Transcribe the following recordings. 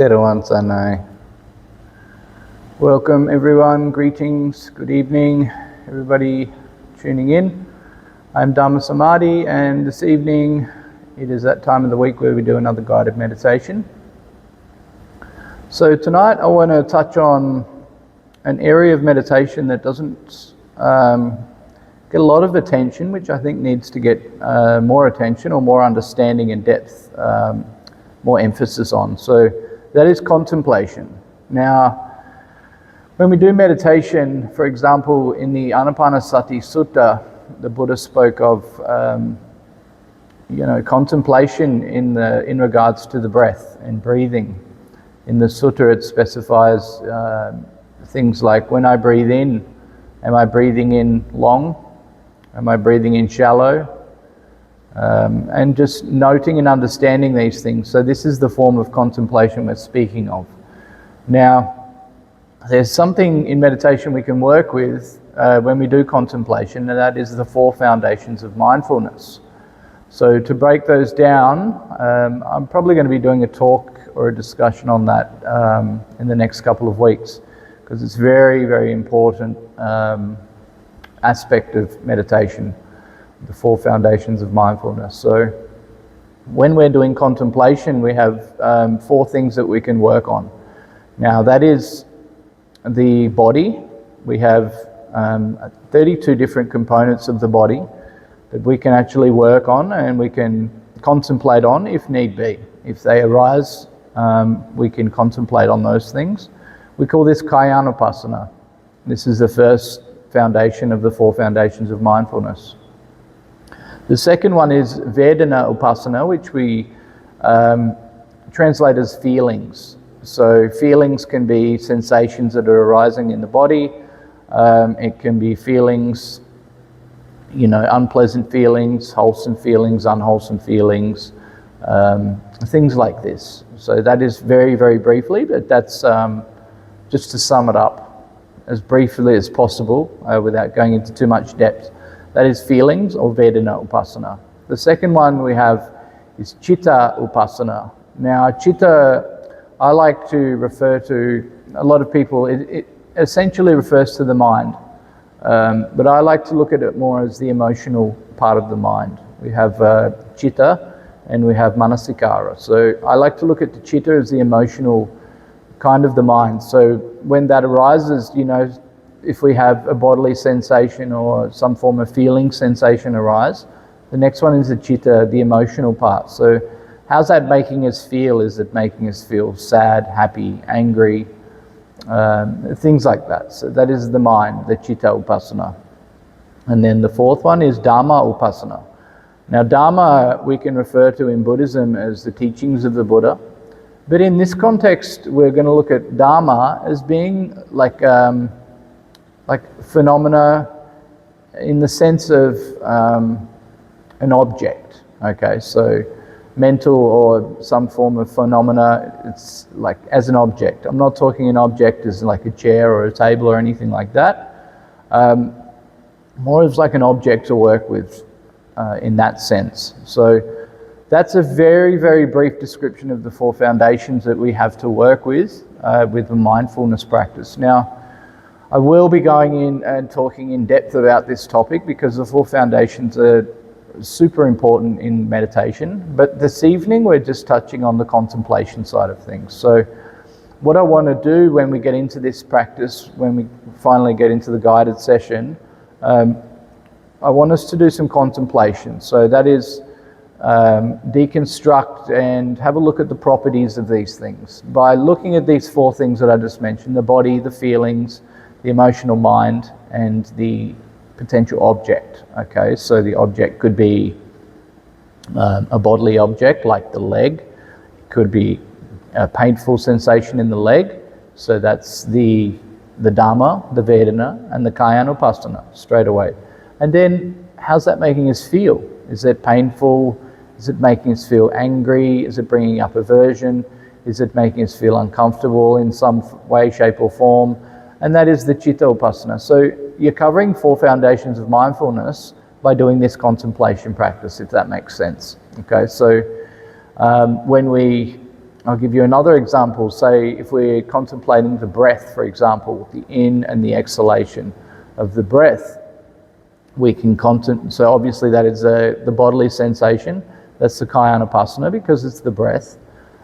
Terawan Sanai. Welcome everyone, greetings, good evening, everybody tuning in. I'm Dhamma Samadhi, and this evening it is that time of the week where we do another guided meditation. So tonight I want to touch on an area of meditation that doesn't get a lot of attention, which I think needs to get more attention or more understanding and depth, more emphasis on. So that is contemplation. Now, when we do meditation, for example, in the Anapanasati Sutta, the Buddha spoke of, contemplation in regards to the breath and breathing. In the sutta, it specifies things like, when I breathe in, am I breathing in long? Am I breathing in shallow? And just noting and understanding these things. So this is the form of contemplation we're speaking of. Now, there's something in meditation we can work with when we do contemplation, and that is the 4 foundations of mindfulness. So to break those down, I'm probably going to be doing a talk or a discussion on that in the next couple of weeks, because it's very, very important aspect of meditation, the 4 foundations of mindfulness. So when we're doing contemplation, we have 4 things that we can work on. Now that is the body. We have 32 different components of the body that we can actually work on and we can contemplate on if need be. If they arise, we can contemplate on those things. We call this Kayanupassana. This is the first foundation of the 4 foundations of mindfulness. The second one is Vedana Upassana, which we translate as feelings. So feelings can be sensations that are arising in the body. It can be feelings, unpleasant feelings, wholesome feelings, unwholesome feelings, things like this. So that is very, very briefly, but that's just to sum it up as briefly as possible without going into too much depth. That is feelings, or Vedana Upassana. The second one we have is Chitta Upassana. Now Chitta, I like to refer to, a lot of people, it essentially refers to the mind. But I like to look at it more as the emotional part of the mind. We have Chitta and we have Manasikara. So I like to look at the Chitta as the emotional kind of the mind. So when that arises, if we have a bodily sensation or some form of feeling sensation arise, the next one is the Chitta, the emotional part. So how's that making us feel? Is it making us feel sad, happy, angry, things like that? So that is the mind, the Chitta Upassana. And then the fourth one is Dhamma Upassana. Now Dhamma we can refer to in Buddhism as the teachings of the Buddha. But in this context, we're going to look at Dhamma as being like phenomena in the sense of an object. Okay, so mental or some form of phenomena, it's like as an object. I'm not talking an object as like a chair or a table or anything like that. More as like an object to work with in that sense. So that's a very, very brief description of the 4 foundations that we have to work with the mindfulness practice. Now, I will be going in and talking in depth about this topic because the 4 foundations are super important in meditation. But this evening we're just touching on the contemplation side of things. So what I want to do when we get into this practice, when we finally get into the guided session, I want us to do some contemplation. So that is deconstruct and have a look at the properties of these things. By looking at these 4 things that I just mentioned, the body, the feelings, the emotional mind, and the potential object. Okay, so the object could be a bodily object like the leg. It could be a painful sensation in the leg. So that's the Dhamma, the Vedana, and the Kayanupassana straight away. And then how's that making us feel? Is it painful? Is it making us feel angry? Is it bringing up aversion? Is it making us feel uncomfortable in some way, shape or form? And that is the Chitta Upassana. So you're covering 4 foundations of mindfulness by doing this contemplation practice, if that makes sense. Okay, so when we I'll give you another example. Say if we're contemplating the breath, for example, the in and the exhalation of the breath, we can contemplate. So obviously that is the bodily sensation. That's the Kayanapasana because it's the breath.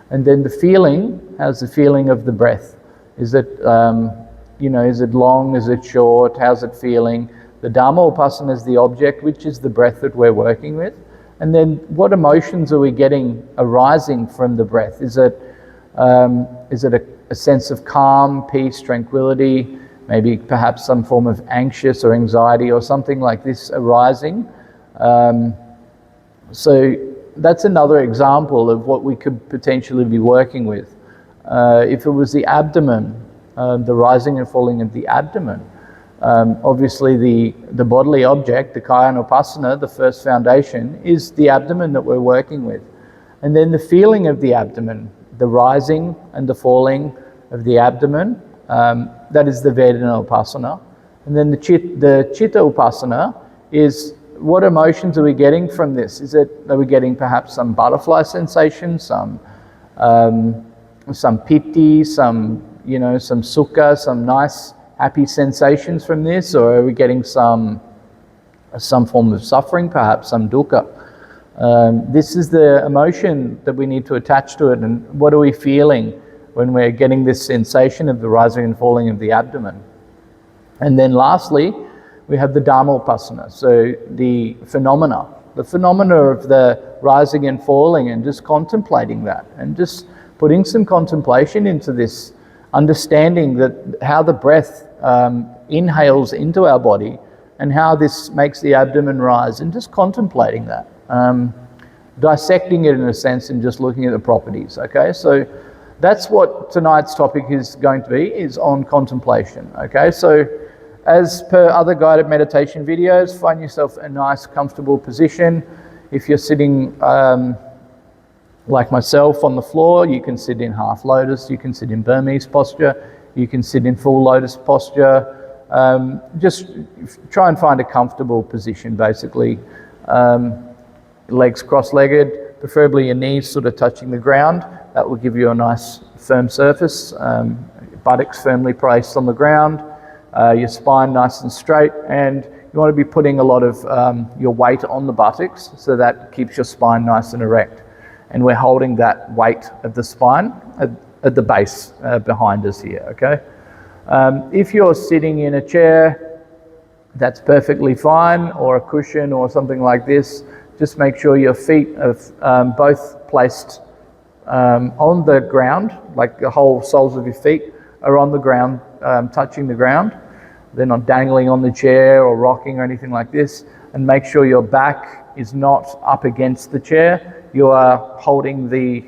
And then the feeling, how's the feeling of the breath? Is it, is it long? Is it short? How's it feeling? The Dhamma-upasana is the object, which is the breath that we're working with. And then what emotions are we getting arising from the breath? Is it a sense of calm, peace, tranquility, maybe perhaps some form of anxious or anxiety or something like this arising? So that's another example of what we could potentially be working with. If it was the abdomen, the rising and falling of the abdomen, obviously the bodily object, the Kayanapasana, the first foundation, is the abdomen that we're working with. And then the feeling of the abdomen, the rising and the falling of the abdomen, that is the Vedana-upasana. And then the Chitta-upasana is what emotions are we getting from this? Are we getting perhaps some butterfly sensation, some piti, some sukha, some nice happy sensations from this, or are we getting some form of suffering, perhaps some dukkha? This is the emotion that we need to attach to it, and what are we feeling when we're getting this sensation of the rising and falling of the abdomen? And then lastly, we have the Dhamma-upasana, so the phenomena of the rising and falling, and just contemplating that, and just putting some contemplation into this, understanding that how the breath inhales into our body and how this makes the abdomen rise, and just contemplating that, dissecting it in a sense, and just looking at the properties. Okay, so that's what tonight's topic is going to be, is on contemplation. Okay, so as per other guided meditation videos, find yourself a nice comfortable position. If you're sitting like myself on the floor, you can sit in half lotus, you can sit in Burmese posture, you can sit in full lotus posture. Just try and find a comfortable position, basically. Legs cross-legged, preferably your knees sort of touching the ground. That will give you a nice firm surface. Buttocks firmly placed on the ground, your spine nice and straight, and you want to be putting a lot of your weight on the buttocks, so that keeps your spine nice and erect. And we're holding that weight of the spine at the base behind us here, okay? If you're sitting in a chair, that's perfectly fine, or a cushion or something like this. Just make sure your feet are both placed on the ground, like the whole soles of your feet are on the ground, touching the ground. They're not dangling on the chair or rocking or anything like this. And make sure your back is not up against the chair. You are holding the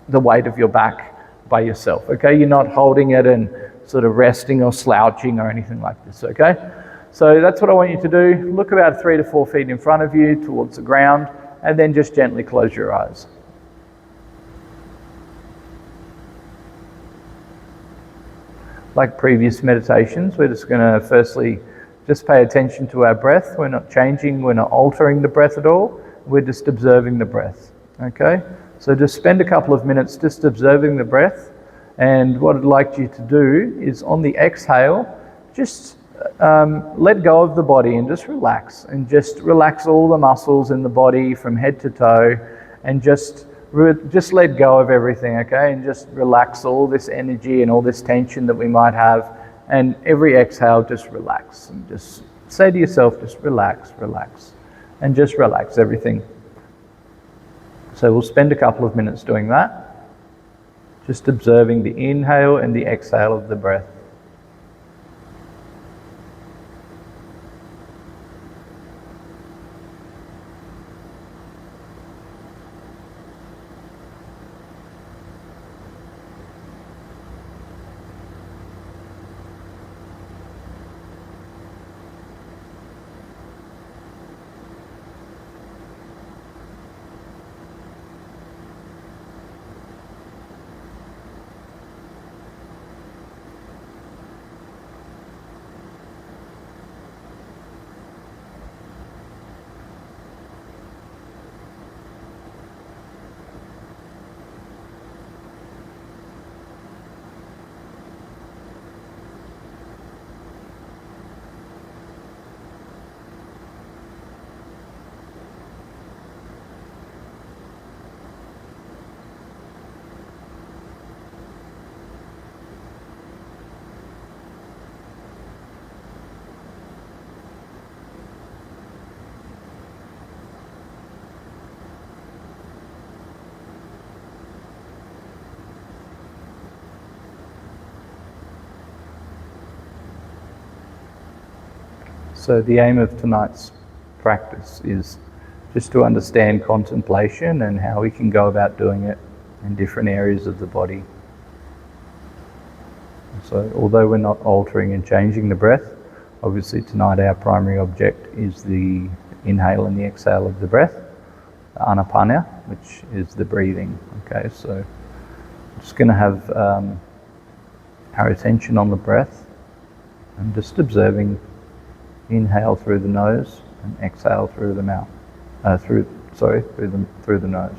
weight of your back by yourself, okay? You're not holding it and sort of resting or slouching or anything like this, okay? So that's what I want you to do. Look about 3 to 4 feet in front of you towards the ground, and then just gently close your eyes. Like previous meditations, we're just going to firstly just pay attention to our breath. We're not changing, we're not altering the breath at all. We're just observing the breath, okay? So just spend a couple of minutes just observing the breath. And what I'd like you to do is on the exhale, just let go of the body and just relax. And just relax all the muscles in the body from head to toe, and just let go of everything, okay? And just relax all this energy and all this tension that we might have. And every exhale, just relax. And just say to yourself, just relax, relax. And just relax everything. So we'll spend a couple of minutes doing that. Just observing the inhale and the exhale of the breath. So the aim of tonight's practice is just to understand contemplation and how we can go about doing it in different areas of the body. So although we're not altering and changing the breath, obviously tonight our primary object is the inhale and the exhale of the breath, the anapana, which is the breathing. Okay, so I'm just going to have our attention on the breath and just observing inhale through the nose and exhale through the mouth, through the nose.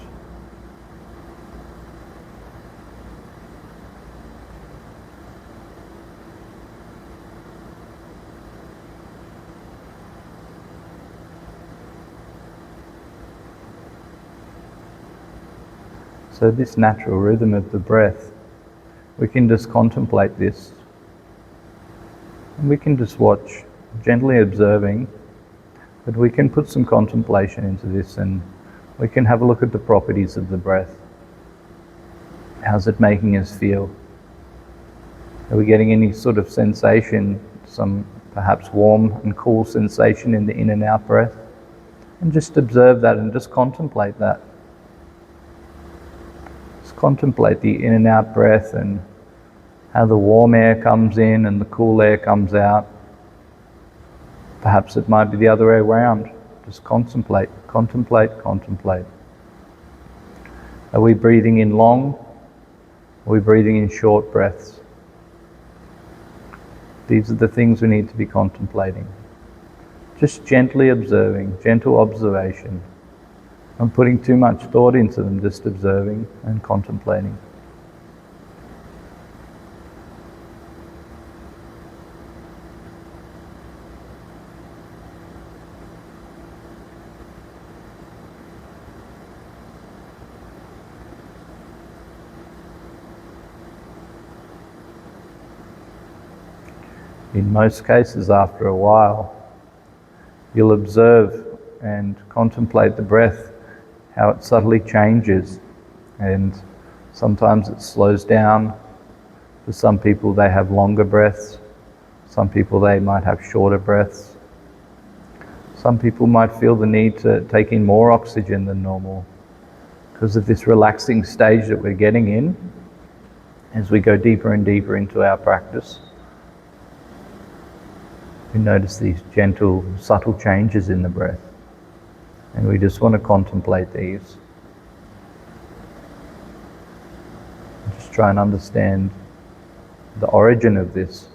So this natural rhythm of the breath, we can just contemplate this. And we can just watch, gently observing, but we can put some contemplation into this and we can have a look at the properties of the breath. How's it making us feel? Are we getting any sort of sensation, some perhaps warm and cool sensation in the in and out breath? And just observe that and just contemplate that. Contemplate the in and out breath and how the warm air comes in and the cool air comes out. Perhaps it might be the other way around. Just contemplate, contemplate, contemplate. Are we breathing in long? Are we breathing in short breaths? These are the things we need to be contemplating. Just gently observing, gentle observation. Not putting too much thought into them, just observing and contemplating. In most cases, after a while, you'll observe and contemplate the breath, how it subtly changes, and sometimes it slows down. For some people they have longer breaths, some people they might have shorter breaths. Some people might feel the need to take in more oxygen than normal because of this relaxing stage that we're getting in as we go deeper and deeper into our practice. We notice these gentle, subtle changes in the breath. And we just want to contemplate these. Just try and understand the origin of this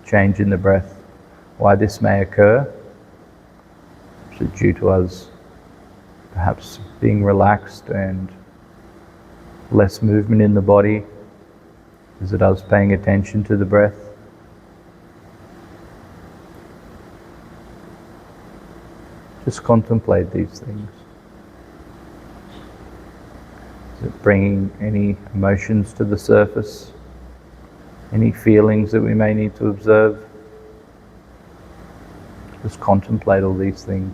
change in the breath, why this may occur. Is it due to us perhaps being relaxed and less movement in the body? Is it us paying attention to the breath? Just contemplate these things. Is it bringing any emotions to the surface? Any feelings that we may need to observe? Just contemplate all these things.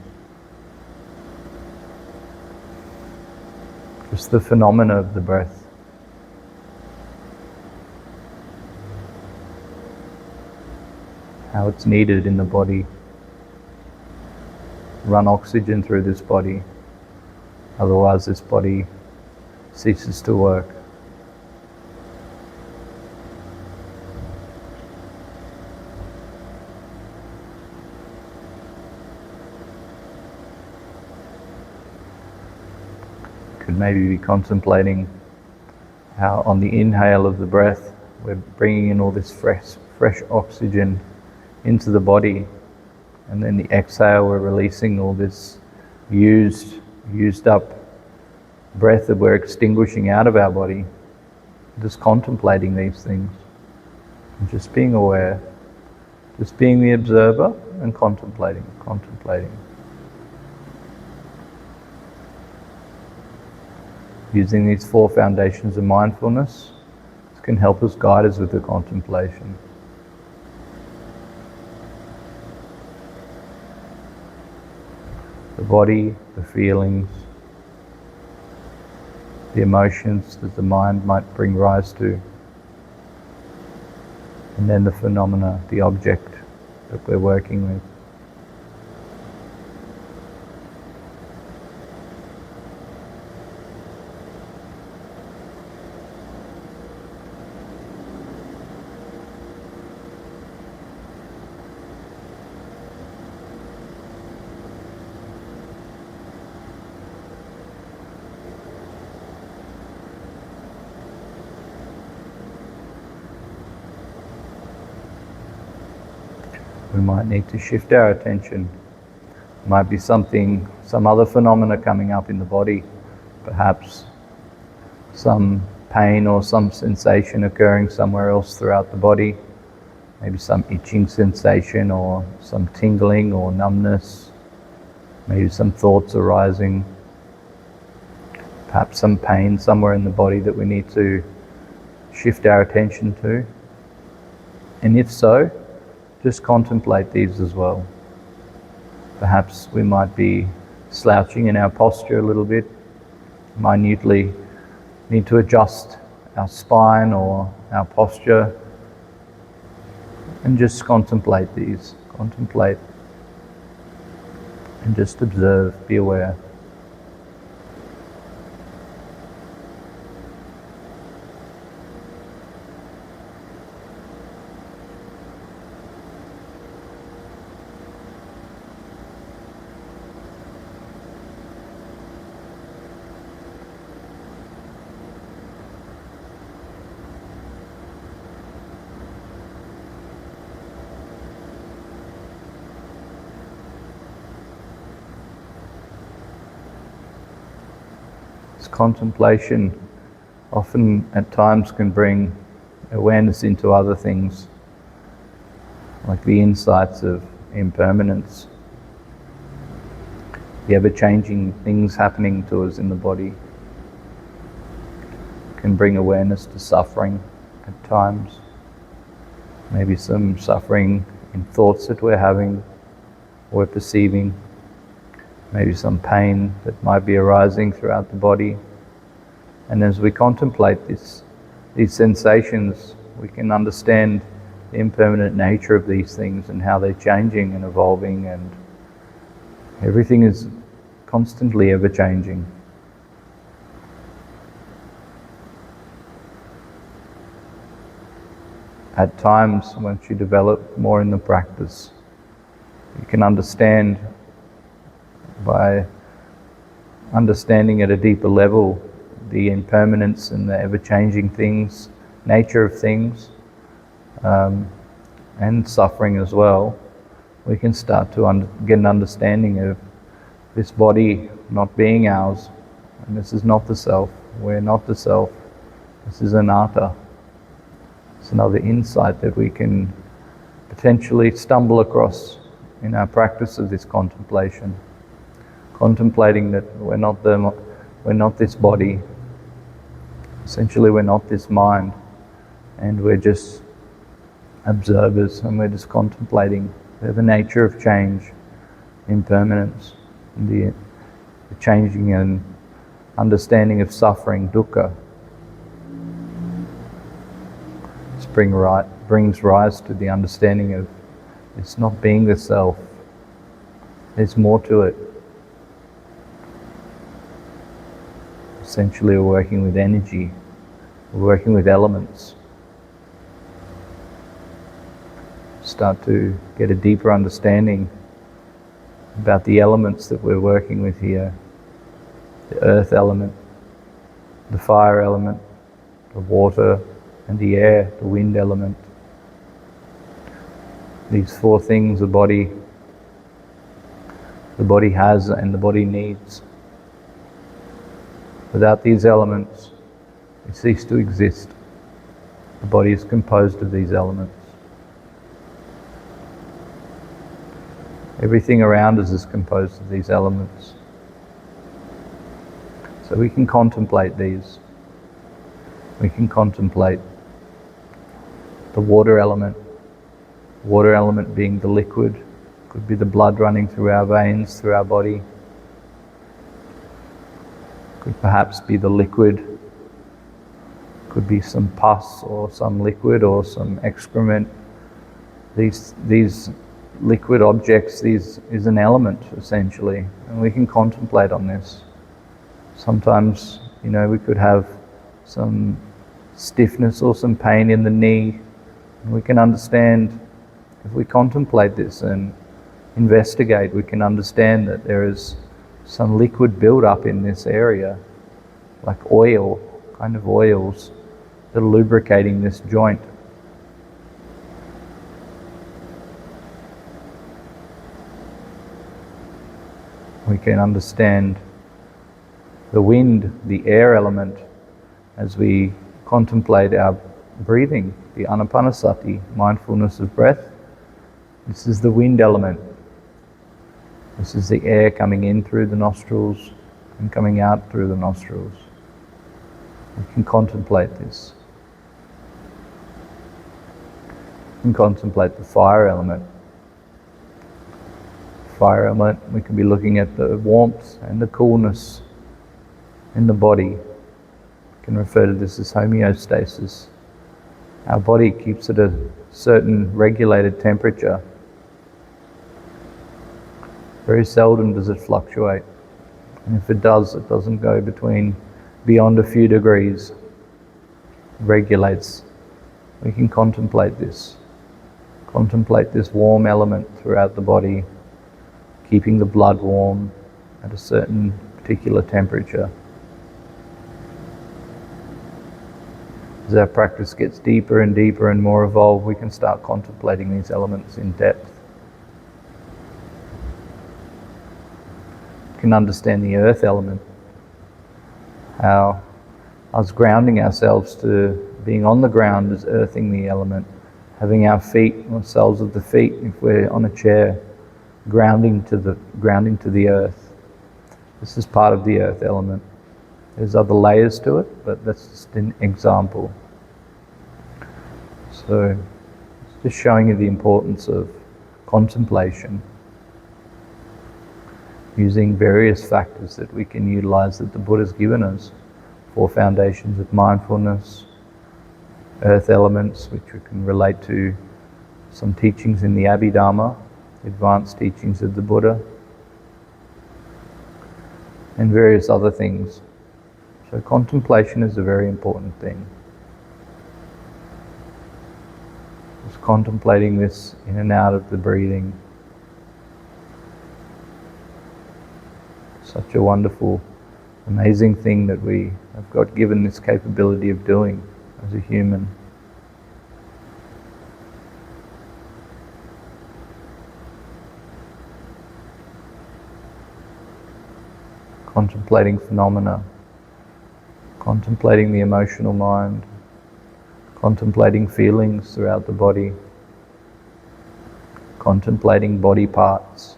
Just the phenomena of the breath. How it's needed in the body. Run oxygen through this body, otherwise this body ceases to work. Could maybe be contemplating how on the inhale of the breath we're bringing in all this fresh oxygen into the body. And then the exhale, we're releasing all this used up breath that we're extinguishing out of our body. Just contemplating these things. And just being aware. Just being the observer and contemplating. Using these 4 foundations of mindfulness, this can help us, guide us with the contemplation. The body, the feelings, the emotions that the mind might bring rise to, and then the phenomena, the object that we're working with. We might need to shift our attention. It might be some other phenomena coming up in the body, perhaps some pain or some sensation occurring somewhere else throughout the body, maybe some itching sensation or some tingling or numbness, maybe some thoughts arising, perhaps some pain somewhere in the body that we need to shift our attention to. And if so, just contemplate these as well. Perhaps we might be slouching in our posture a little bit, minutely need to adjust our spine or our posture, and just contemplate these. Contemplate and just observe, be aware. Contemplation often at times can bring awareness into other things, like the insights of impermanence, the ever-changing things happening to us in the body. Can bring awareness to suffering at times, maybe some suffering in thoughts that we're having or perceiving, maybe some pain that might be arising throughout the body. And as we contemplate these sensations, we can understand the impermanent nature of these things and how they're changing and evolving, and everything is constantly ever changing. At times, once you develop more in the practice, you can understand, by understanding at a deeper level, the impermanence and the ever-changing things, nature of things, and suffering as well. We can start to get an understanding of this body not being ours, and this is not the self. We're not the self. This is anatta. It's another insight that we can potentially stumble across in our practice of this contemplation. Contemplating that we're not this body. Essentially, we're not this mind, and we're just observers, and we're just contemplating the nature of change, impermanence, and the changing and understanding of suffering, dukkha. This brings rise to the understanding of it's not being the self. There's more to it. Essentially, we're working with energy, we're working with elements. Start to get a deeper understanding about the elements that we're working with here. The earth element, the fire element, the water and the air, the wind element. These four things the body has and the body needs. Without these elements, we cease to exist. The body is composed of these elements. Everything around us is composed of these elements. So we can contemplate these. We can contemplate the water element being the liquid, could be the blood running through our veins, through our body. Could perhaps be the liquid, could be some pus or some liquid or some excrement. These liquid objects, is an element essentially, and we can contemplate on this. Sometimes, we could have some stiffness or some pain in the knee, and we can understand, if we contemplate this and investigate, we can understand that there is some liquid build-up in this area, like oil, kind of oils that are lubricating this joint. We can understand the wind, the air element, as we contemplate our breathing, the anapanasati, mindfulness of breath. This is the wind element. This is the air coming in through the nostrils and coming out through the nostrils. We can contemplate this. We can contemplate the fire element. Fire element, we can be looking at the warmth and the coolness in the body. We can refer to this as homeostasis. Our body keeps at a certain regulated temperature. Very seldom does it fluctuate. And if it does, it doesn't go beyond a few degrees. It regulates. We can contemplate this. Contemplate this warm element throughout the body, keeping the blood warm at a certain particular temperature. As our practice gets deeper and deeper and more evolved, we can start contemplating these elements in depth. We can understand the earth element, how us grounding ourselves to being on the ground is earthing the element, having our feet, or soles of the feet, if we're on a chair, grounding to the earth. This is part of the earth element. There's other layers to it, but that's just an example. So, it's just showing you the importance of contemplation, using various factors that we can utilize that the Buddha's given us. 4 foundations of mindfulness, earth elements, which we can relate to some teachings in the Abhidharma, advanced teachings of the Buddha, and various other things. So contemplation is a very important thing. Just contemplating this in and out of the breathing. Such a wonderful, amazing thing that we have got given this capability of doing as a human. Contemplating phenomena, contemplating the emotional mind, contemplating feelings throughout the body, contemplating body parts.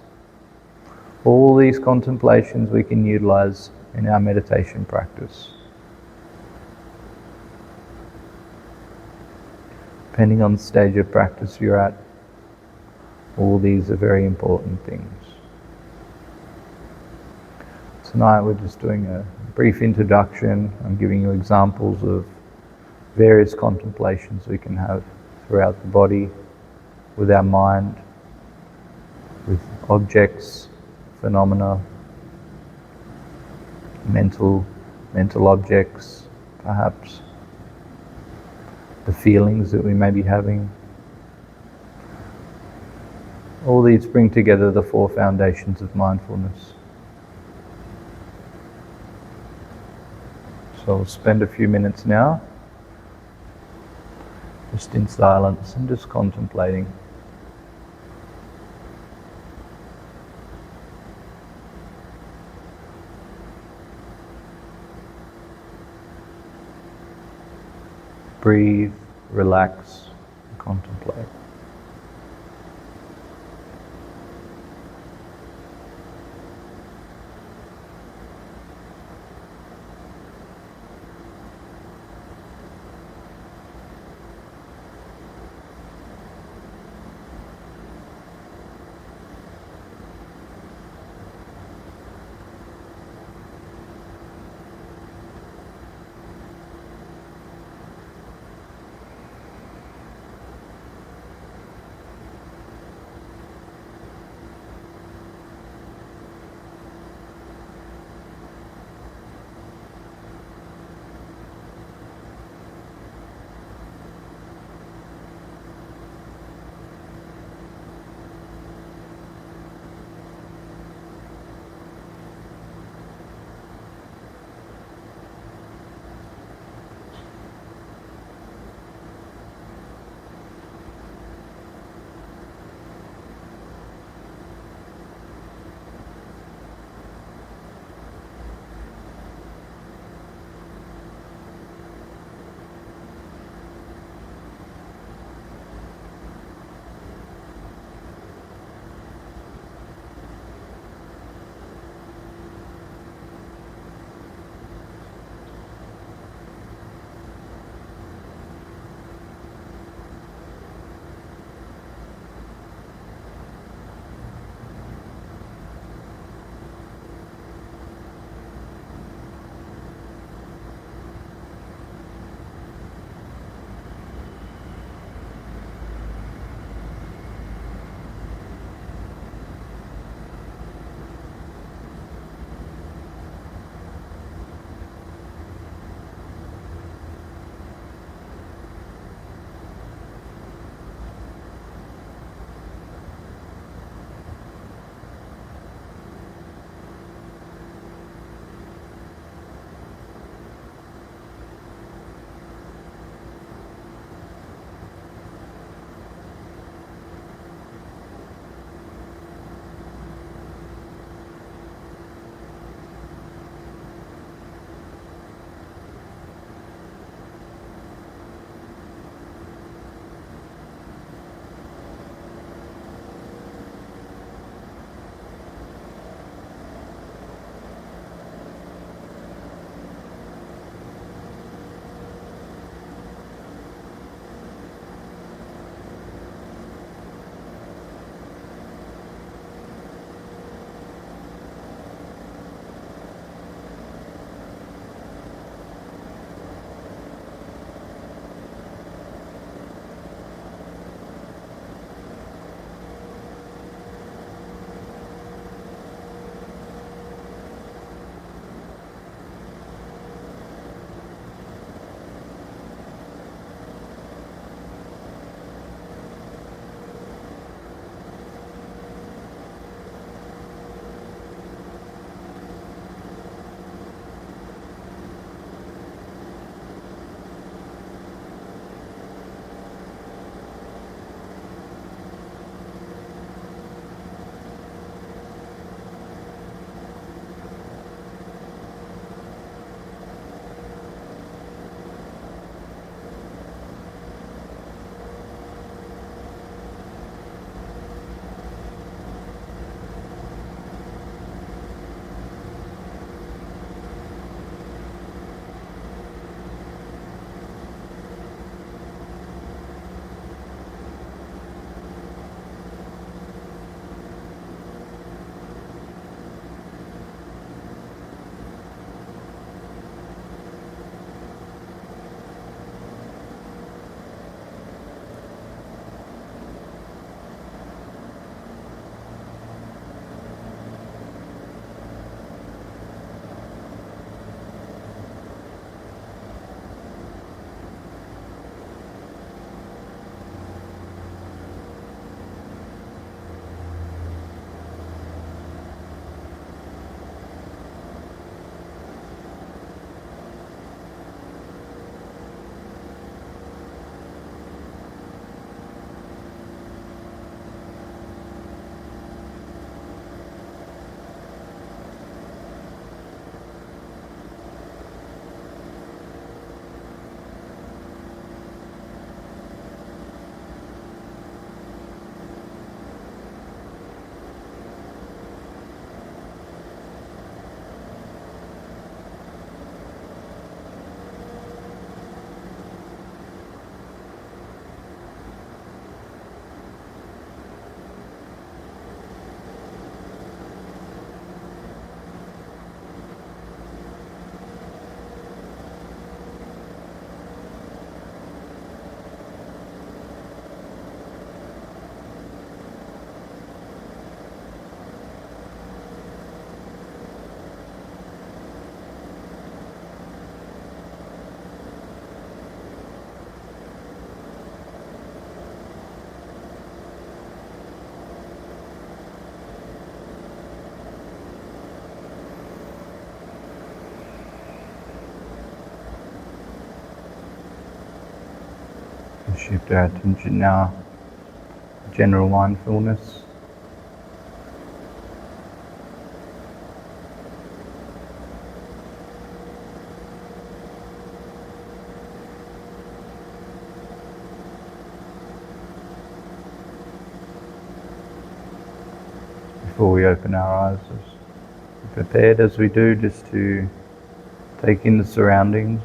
All these contemplations we can utilize in our meditation practice. Depending on the stage of practice you're at, all these are very important things. Tonight we're just doing a brief introduction. I'm giving you examples of various contemplations we can have throughout the body, with our mind, with objects, phenomena, mental objects, perhaps, the feelings that we may be having. All these bring together the 4 foundations of mindfulness. So I'll spend a few minutes now just in silence and just contemplating. Breathe, relax, and contemplate. And shift our attention now to general mindfulness. Before we open our eyes, as prepared as we do, just to take in the surroundings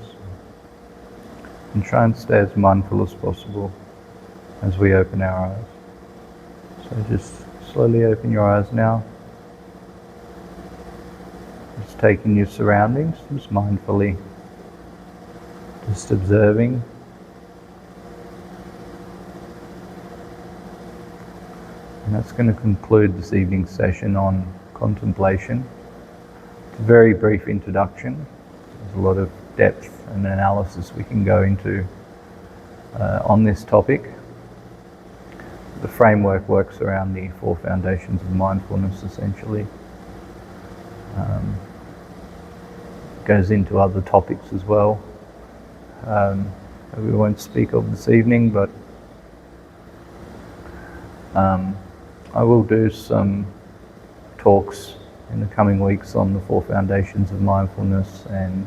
and try and stay as mindful as possible as we open our eyes. So just slowly open your eyes now. Just taking your surroundings, just mindfully, just observing. And that's going to conclude this evening's session on contemplation. It's a very brief introduction. There's a lot of depth and analysis we can go into on this topic. The framework works around the 4 foundations of mindfulness, essentially. Goes into other topics as well. We won't speak of this evening, but I will do some talks in the coming weeks on the 4 foundations of mindfulness and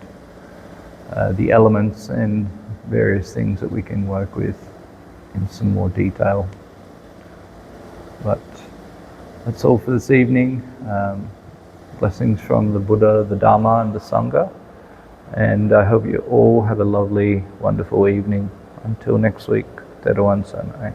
the elements and various things that we can work with in some more detail. But that's all for this evening. Blessings from the Buddha, the Dharma and the Sangha. And I hope you all have a lovely, wonderful evening. Until next week, Te Rawan Sanai.